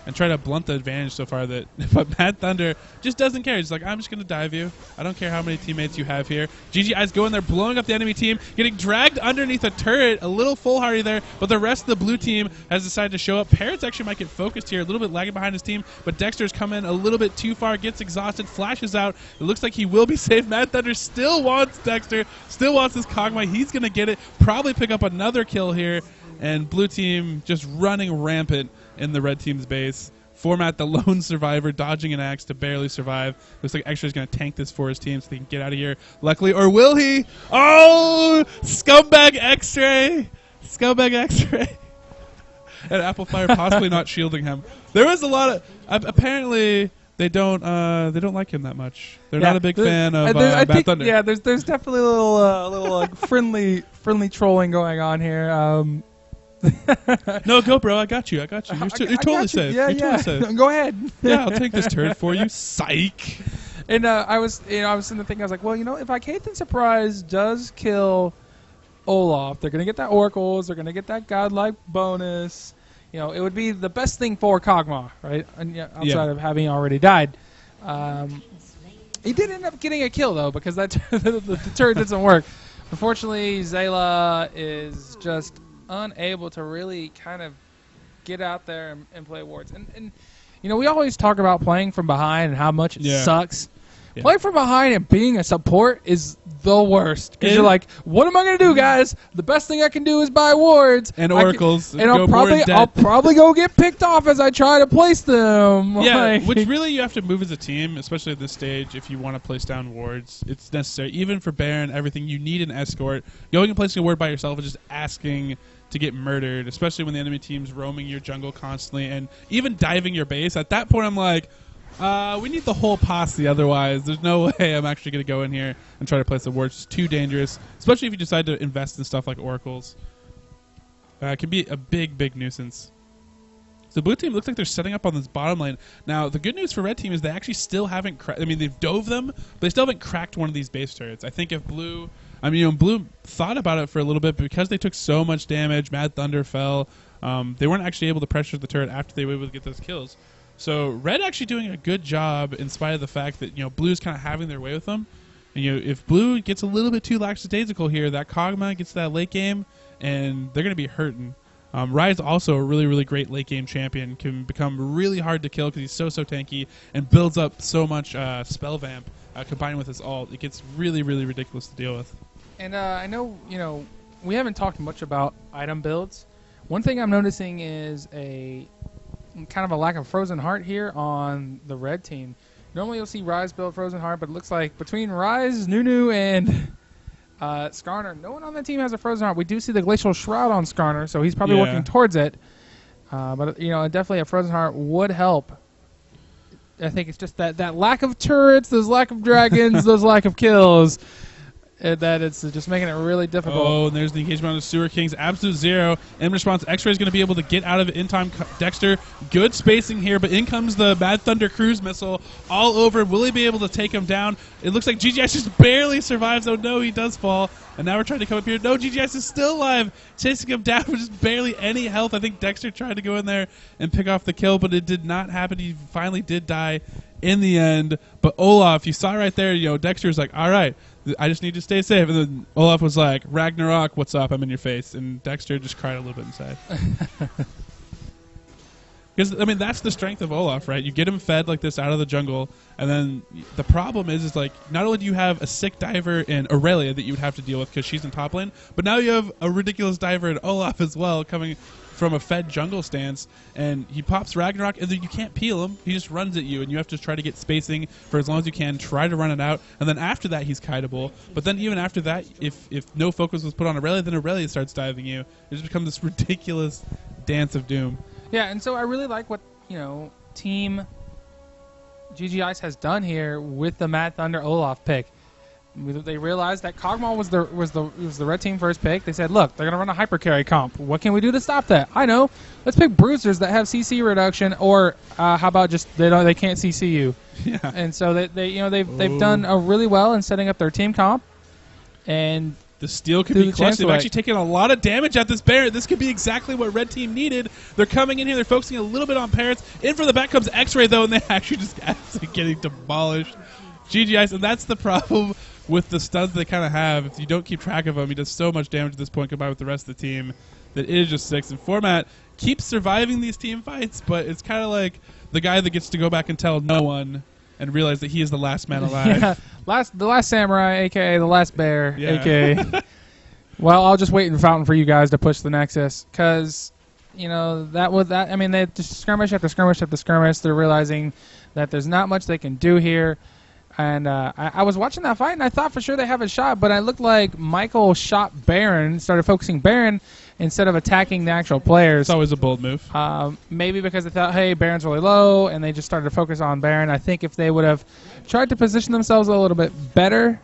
And try to blunt the advantage so far that but Mad Thunder just doesn't care. He's like, I'm just going to dive you. I don't care how many teammates you have here. GG Eyes going there, blowing up the enemy team, getting dragged underneath a turret, a little foolhardy there, but the rest of the blue team has decided to show up. Parrots actually might get focused here, a little bit lagging behind his team, but Dexter's come in a little bit too far, gets exhausted, flashes out. It looks like he will be saved. Mad Thunder still wants Dexter, still wants this Kog'Maw. He's going to get it, probably pick up another kill here, and blue team just running rampant in the red team's base. Format the lone survivor, dodging an axe to barely survive. Looks like Extra is going to tank this for his team so they can get out of here. Luckily, or will he? Oh, scumbag X-ray, scumbag X-ray, and Applefire possibly not shielding him. There was a lot of apparently they don't like him that much. They're not a big fan of Mad Thunder. Yeah, there's definitely a little like friendly trolling going on here. No, go, bro. I got you. You're totally safe. Yeah, You're totally safe. Go ahead. Yeah, I'll take this turret for you. Psych. And I was sitting there thinking, I was like, well, if Icathan Surprise does kill Olaf, they're gonna get that Oracles. They're gonna get that godlike bonus. It would be the best thing for Kog'Maw, right? And outside of having already died. He did end up getting a kill though, because that the turret didn't work. Unfortunately, Zayla is just unable to really kind of get out there and play wards. And we always talk about playing from behind and how much it sucks. Yeah. Playing from behind and being a support is the worst. Because you're like, what am I going to do, guys? The best thing I can do is buy wards. And oracles. And I'll probably go get picked off as I try to place them. Yeah, which really you have to move as a team, especially at this stage, if you want to place down wards. It's necessary. Even for Baron, everything, you need an escort. Going and placing a ward by yourself is just asking to get murdered, especially when the enemy team's roaming your jungle constantly and even diving your base. At that point, I'm like, we need the whole posse, otherwise there's no way I'm actually going to go in here and try to place the ward. It's too dangerous, especially if you decide to invest in stuff like oracles. It can be a big nuisance. So blue team looks like they're setting up on this bottom lane. Now, the good news for red team is they actually still haven't they've dove them, but they still haven't cracked one of these base turrets. I think if blue thought about it for a little bit, but because they took so much damage, Mad Thunder fell, they weren't actually able to pressure the turret after they were able to get those kills. So red actually doing a good job in spite of the fact that blue's kind of having their way with them. And if blue gets a little bit too lackadaisical here, that Kog'Maw gets that late game, and they're going to be hurting. Rise also a really great late game champion, can become really hard to kill because he's so tanky and builds up so much spell vamp combined with his ult. It gets really ridiculous to deal with. And I know we haven't talked much about item builds. One thing I'm noticing is a kind of a lack of Frozen Heart here on the red team. Normally you'll see Rise build Frozen Heart, but it looks like between Rise, Nunu, and Skarner, no one on the team has a Frozen Heart. We do see the Glacial Shroud on Skarner, so he's probably working towards it. But definitely a Frozen Heart would help. I think it's just that lack of turrets, those lack of dragons, those lack of kills, that it's just making it really difficult. Oh, and there's the engagement on the Sewer Kings. Absolute zero. In response, X-Ray is going to be able to get out of it in time. Dexter, good spacing here, but in comes the Mad Thunder cruise missile all over. Will he be able to take him down? It looks like GGIce just barely survives. Oh, no, he does fall. And now we're trying to come up here. No, GGIce is still alive, chasing him down with just barely any health. I think Dexter tried to go in there and pick off the kill, but it did not happen. He finally did die in the end. But Olaf, you saw right there, Dexter's like, all right, I just need to stay safe. And then Olaf was like, Ragnarok, what's up? I'm in your face. And Dexter just cried a little bit inside. Because, that's the strength of Olaf, right? You get him fed like this out of the jungle, and then the problem is like, not only do you have a sick diver in Aurelia that you would have to deal with because she's in top lane, but now you have a ridiculous diver in Olaf as well, coming from a fed jungle stance, and he pops Ragnarok, and then you can't peel him. He just runs at you, and you have to try to get spacing for as long as you can, try to run it out, and then after that, he's kiteable. But then even after that, if no focus was put on Aurelia, then Aurelia starts diving you. It just becomes this ridiculous dance of doom. Yeah, and so I really like what, Team GGIce has done here with the Mad Thunder Olaf pick. They realized that Kog'Maw was the red team first pick. They said, look, they're going to run a hyper carry comp. What can we do to stop that? I know. Let's pick bruisers that have CC reduction, or how about just they can't CC you. Yeah. And so they've done really well in setting up their team comp. And the steal could be clutch. They've actually taken a lot of damage at this Baron. This could be exactly what red team needed. They're coming in here. They're focusing a little bit on parrots. In from the back comes X-Ray, though, and they're actually just absolutely getting demolished. GGIce, and that's the problem with the stuns they kind of have. If you don't keep track of him, he does so much damage at this point combined with the rest of the team that it is just 6. And Format keeps surviving these team fights, but it's kind of like the guy that gets to go back and tell no one and realize that he is the last man alive. Yeah, the last samurai, a.k.a. the last bear, yeah. a.k.a. Well, I'll just wait in Fountain for you guys to push the Nexus, because, they just skirmish after skirmish after skirmish. They're realizing that there's not much they can do here. And I was watching that fight, and I thought for sure they have a shot, but it looked like Michael shot Baron, started focusing Baron instead of attacking the actual players. It's always a bold move. Maybe because they thought, hey, Baron's really low, and they just started to focus on Baron. I think if they would have tried to position themselves a little bit better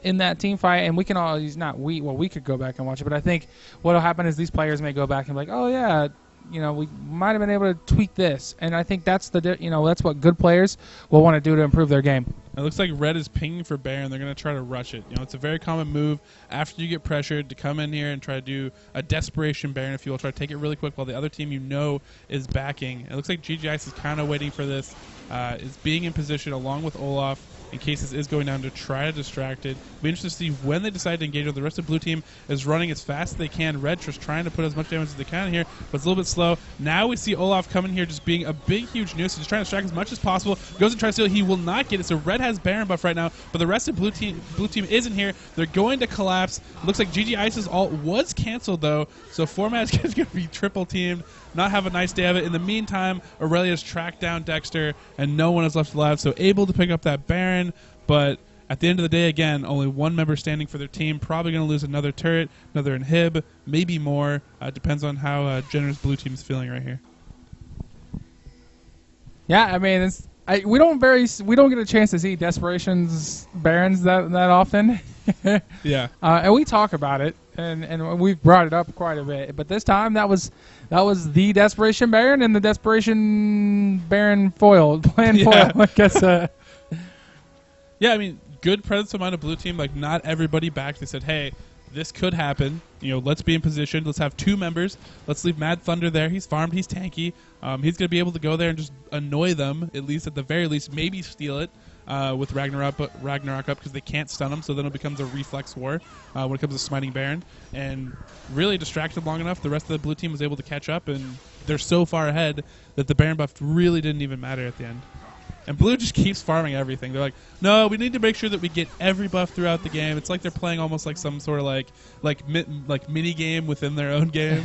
in that team fight, and we can always we could go back and watch it, but I think what will happen is these players may go back and be like, oh, yeah, we might have been able to tweak this, and I think that's that's what good players will want to do to improve their game. It looks like Red is pinging for Baron. They're going to try to rush it. It's a very common move after you get pressured to come in here and try to do a desperation Baron, if you will. Try to take it really quick while the other team is backing. It looks like GGIce is kind of waiting for this, is being in position along with Olaf in case this is going down to try to distract it. It'll be interesting to see when they decide to engage with. The rest of the blue team is running as fast as they can. Red just trying to put as much damage as they can here, but it's a little bit slow. Now we see Olaf coming here just being a big, huge nuisance, just trying to distract as much as possible. Goes and tries to steal. He will not get it, so Red has Baron buff right now, but the rest of blue team isn't here. They're going to collapse. Looks like GGIce's ult was canceled, though, so Format is going to be triple teamed. Not have a nice day of it. In the meantime, Aurelia's tracked down Dexter, and no one is left alive, so able to pick up that Baron. But at the end of the day, again, only one member standing for their team. Probably going to lose another turret, another inhib, maybe more. Depends on how generous blue team's feeling right here. Yeah, we don't get a chance to see Desperation's Barons that often. Yeah. And we talk about it, and we've brought it up quite a bit. But this time, that was the Desperation Baron and the Desperation Baron foil, foil. I guess. Yeah, good presence of mind of blue team. Like, not everybody back. They said, hey, this could happen. Let's be in position. Let's have 2 members. Let's leave Mad Thunder there. He's farmed. He's tanky. He's going to be able to go there and just annoy them, at the very least, maybe steal it with Ragnarok up because they can't stun him, so then it becomes a reflex war when it comes to smiting Baron. And really distracted long enough, the rest of the blue team was able to catch up, and they're so far ahead that the Baron buff really didn't even matter at the end. And Blue just keeps farming everything. They're like, no, we need to make sure that we get every buff throughout the game. It's like they're playing almost like some sort of like mini game within their own game.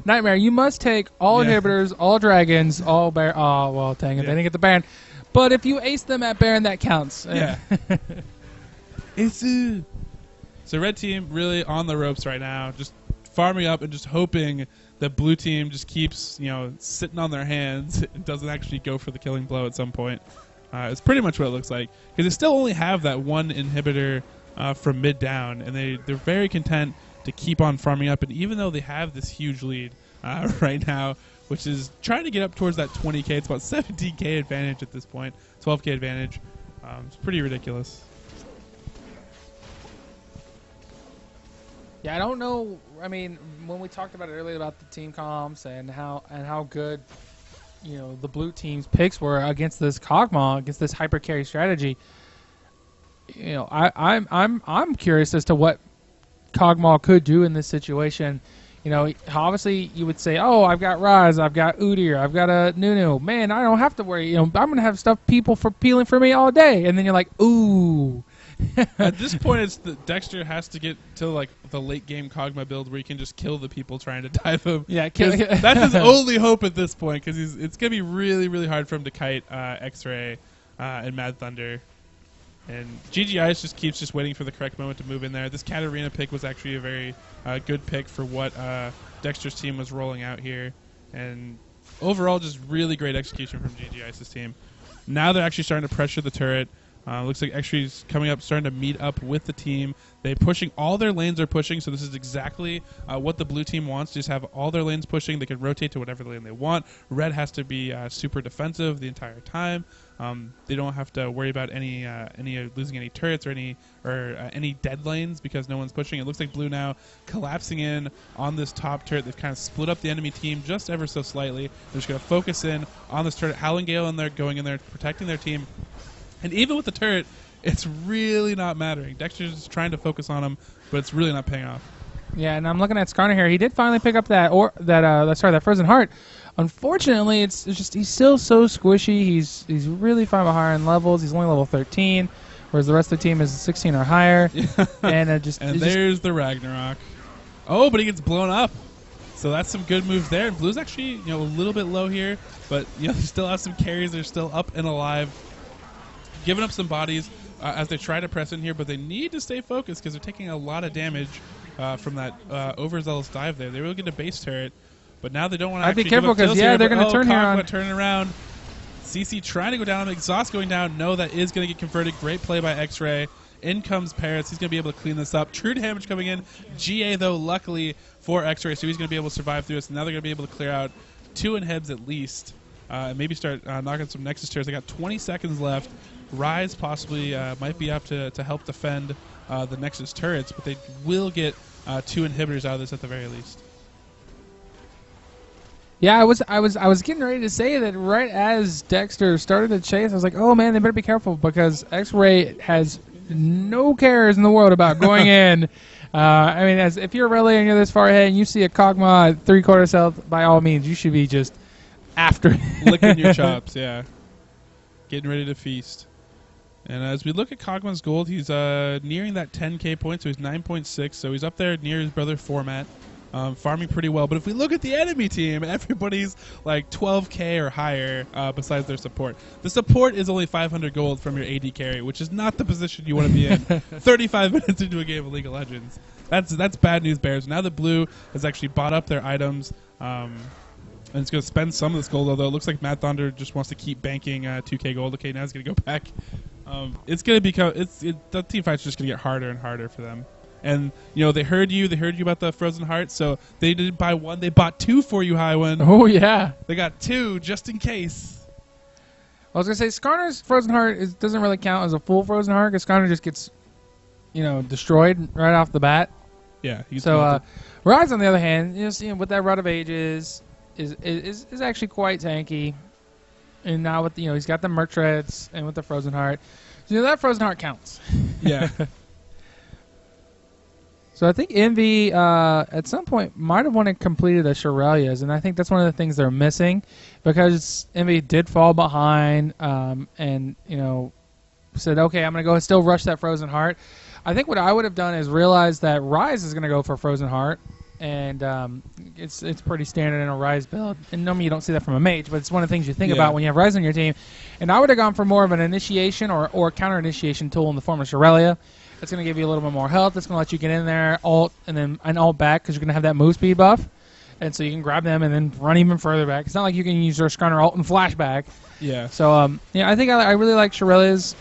Nightmare, you must take all inhibitors, all dragons, all Baron. Oh, well, dang it, they didn't get the Baron. But if you ace them at Baron, that counts. Yeah. So red team really on the ropes right now, just farming up and just hoping that blue team just keeps, sitting on their hands and doesn't actually go for the killing blow at some point. It's pretty much what it looks like, because they still only have that one inhibitor from mid down, and they're very content to keep on farming up. And even though they have this huge lead right now, which is trying to get up towards that 20k, it's about 17k advantage at this point, 12k advantage. It's pretty ridiculous. Yeah, I don't know. I mean, when we talked about it earlier about the team comps and how good, the blue team's picks were against this Kog'Maw, against this hyper carry strategy. I'm curious as to what Kog'Maw could do in this situation. Obviously you would say, oh, I've got Raz, I've got Udyr, I've got a Nunu. Man, I don't have to worry. I'm going to have people peeling for me all day. And then you're like, ooh. At this point, it's Dexter has to get to like the late game Kog'Maw build where he can just kill the people trying to dive him. Yeah, that's his only hope at this point, because it's gonna be really, really hard for him to kite X-Ray and Mad Thunder. And GGIS just keeps waiting for the correct moment to move in there. This Katarina pick was actually a very good pick for what Dexter's team was rolling out here, and overall, just really great execution from GGIS's team. Now they're actually starting to pressure the turret. Looks like X-Ray's coming up, starting to meet up with the team. They're pushing. All their lanes are pushing, so this is exactly what the blue team wants. Just have all their lanes pushing. They can rotate to whatever lane they want. Red has to be super defensive the entire time. They don't have to worry about any losing any turrets or any dead lanes because no one's pushing. It looks like blue now collapsing in on this top turret. They've kind of split up the enemy team just ever so slightly. They're just going to focus in on this turret. Howling Gale in there, going in there, protecting their team. And even with the turret, it's really not mattering. Dexter's trying to focus on him, but it's really not paying off. Yeah, and I'm looking at Skarner here. He did finally pick up that Frozen Heart. Unfortunately, it's just he's still so squishy. He's really far behind in levels. He's only level 13, whereas the rest of the team is 16 or higher. And there's the Ragnarok. Oh, but he gets blown up. So that's some good moves there. And blue's actually a little bit low here, but they still have some carries. They're still up and alive. Giving up some bodies as they try to press in here, but they need to stay focused because they're taking a lot of damage from that overzealous dive there. They will get a base turret, but now they don't want to actually be careful because they're going to turn here on. Turning around. CC trying to go down. Exhaust going down. No, that is going to get converted. Great play by X-Ray. In comes Parrots. He's going to be able to clean this up. True damage coming in. GA, though, luckily for X-Ray, so he's going to be able to survive through this. Now they're going to be able to clear out 2 inhibs at least. And maybe start knocking some Nexus turrets. They got 20 seconds left. Rise possibly might be up to help defend the Nexus turrets, but they will get 2 inhibitors out of this at the very least. Yeah, I was getting ready to say that right as Dexter started to chase, I was like, oh man, they better be careful because X-Ray has no cares in the world about going in. I mean, if you're really and you're this far ahead and you see a Kog'Maw at 3/4 health, by all means, you should be just after licking your chops. Yeah, getting ready to feast. And as we look at Kog'Maw's gold, he's nearing that 10k point, so he's 9.6, so he's up there near his brother Format, farming pretty well. But if we look at the enemy team, everybody's like 12k or higher besides their support. The support is only 500 gold from your AD carry, which is not the position you want to be in 35 minutes into a game of League of Legends. That's bad news, Bears. Now that blue has actually bought up their items, and it's going to spend some of this gold, although it looks like Mad Thunder just wants to keep banking 2k gold. Okay, now it's going to go back. It's going to become the team fight's just going to get harder and harder for them. And they heard you about the Frozen Heart, so they didn't buy 1, they bought 2 for you, Highwind. Oh yeah, they got 2 just in case. I was going to say Skarner's Frozen Heart doesn't really count as a full Frozen Heart because Skarner just gets destroyed right off the bat. Yeah. So Rise on the other hand, with that Rod of Ages is actually quite tanky. And now with he's got the Merc Treads and with the Frozen Heart, so that Frozen Heart counts. Yeah. So I think Envy at some point might have wanted completed a Shirelia's, and I think that's one of the things they're missing, because Envy did fall behind, and said, okay, I'm gonna go still rush that Frozen Heart. I think what I would have done is realize that Rise is gonna go for Frozen Heart, and it's pretty standard in a Rise build. And normally you don't see that from a mage, but it's one of the things you think about when you have Rise on your team. And I would have gone for more of an initiation or counter initiation tool in the form of Shirelia. It's going to give you a little bit more health. It's going to let you get in there, ult, and then ult back, because you're going to have that move speed buff. And so you can grab them and then run even further back. It's not like you can use your Skarner ult and flashback. Yeah. So I think I really like Shirelia's,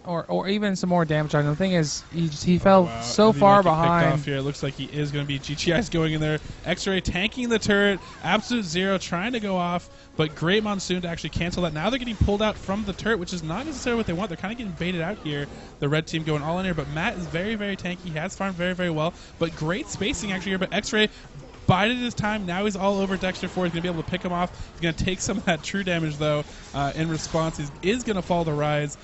or even some more damage on him. The thing is, he fell so far behind. Off here. It looks like he is going to be GTI's going in there. X-Ray tanking the turret. Absolute Zero trying to go off, but great Monsoon to actually cancel that. Now they're getting pulled out from the turret, which is not necessarily what they want. They're kind of getting baited out here. The red team going all in here, but Matt is very, very tanky. He has farmed very, very well, but great spacing actually here. But X-Ray bided his time. Now he's all over Dexter4. He's going to be able to pick him off. He's going to take some of that true damage, though. In response, he is going to fall to Rise.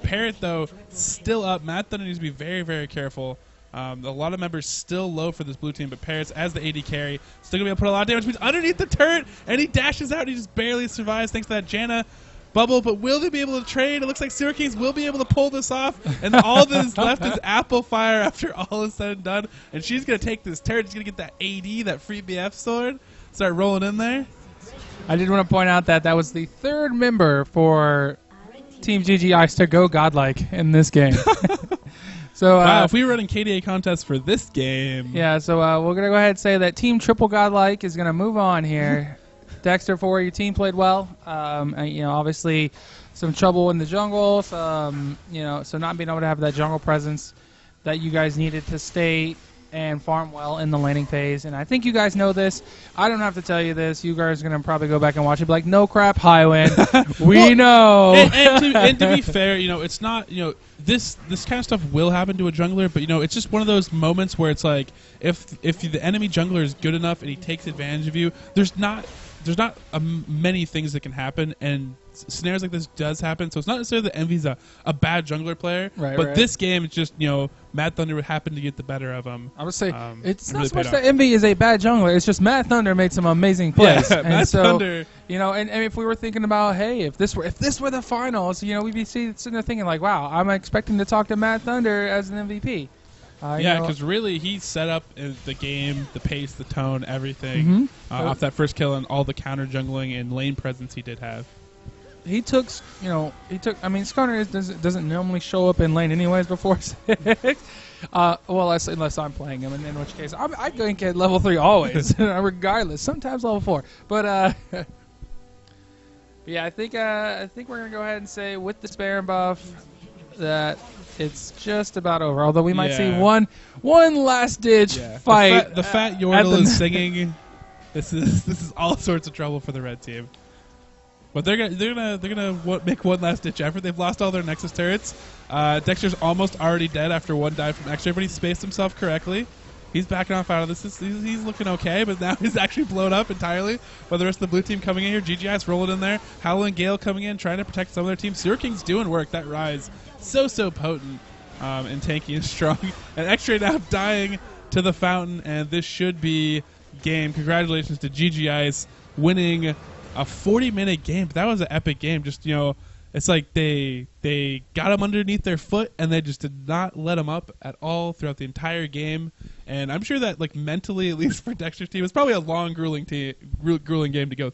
Parrot, though, still up. Matt Thunder needs to be very, very careful. A lot of members still low for this blue team, but Parrots, as the AD carry, still going to be able to put a lot of damage. He's underneath the turret, and he dashes out. And he just barely survives thanks to that Janna bubble. But will they be able to trade? It looks like Sewer Kings will be able to pull this off. And all that is left is Applefire after all is said and done. And she's going to take this turret. She's going to get that AD, that free BF sword, start rolling in there. I did want to point out that was the third member for Team GG Ice to go godlike in this game. So wow, if we were running KDA contests for this game. Yeah, so we're going to go ahead and say that Team Triple Godlike is going to move on here. Dexter4, your team played well. Obviously some trouble in the jungle. So not being able to have that jungle presence that you guys needed to stay and farm well in the laning phase. And I think you guys know this. I don't have to tell you this. You guys are going to probably go back and watch it. Be like, no crap, Highwind. We know. And to be fair, it's not, this kind of stuff will happen to a jungler, but, it's just one of those moments where it's like, if the enemy jungler is good enough and he takes advantage of you, there's not many things that can happen, and scenarios like this does happen. So it's not necessarily that Envy's a bad jungler player, but this game it's just Mad Thunder happened to get the better of him. I would say it's not so much that Envy is a bad jungler. It's just Mad Thunder made some amazing plays. Yeah, Mad Thunder. And if we were thinking about, hey, if this were the finals, we'd be sitting there thinking like, wow, I'm expecting to talk to Mad Thunder as an MVP. Because really he set up the game, the pace, the tone, everything off that first kill and all the counter jungling and lane presence he did have. He took. I mean, Skarner doesn't normally show up in lane anyways before 6. Unless I'm playing him, and in which case I think at level 3 always, regardless. Sometimes level 4, but yeah, I think we're gonna go ahead and say with the Sparrow buff that it's just about over. Although we might see one last ditch fight. The fat Yordle is singing. This is all sorts of trouble for the red team. But they're gonna make one last ditch effort. They've lost all their Nexus turrets. Dexter's almost already dead after one dive from X-Ray, but he spaced himself correctly. He's backing off out of this. He's looking okay, but now he's actually blown up entirely by the rest of the blue team coming in here. GGI's rolling in there. Howlin' Gale coming in, trying to protect some of their team. Sewer King's doing work. That Rise, so potent and tanky and strong. And X-Ray now dying to the fountain, and this should be game. Congratulations to GGI's winning a 40-minute game. But that was an epic game. Just, it's like they got him underneath their foot, and they just did not let him up at all throughout the entire game. And I'm sure that, mentally, at least for Dexter's team, it's probably a long, grueling game to go through.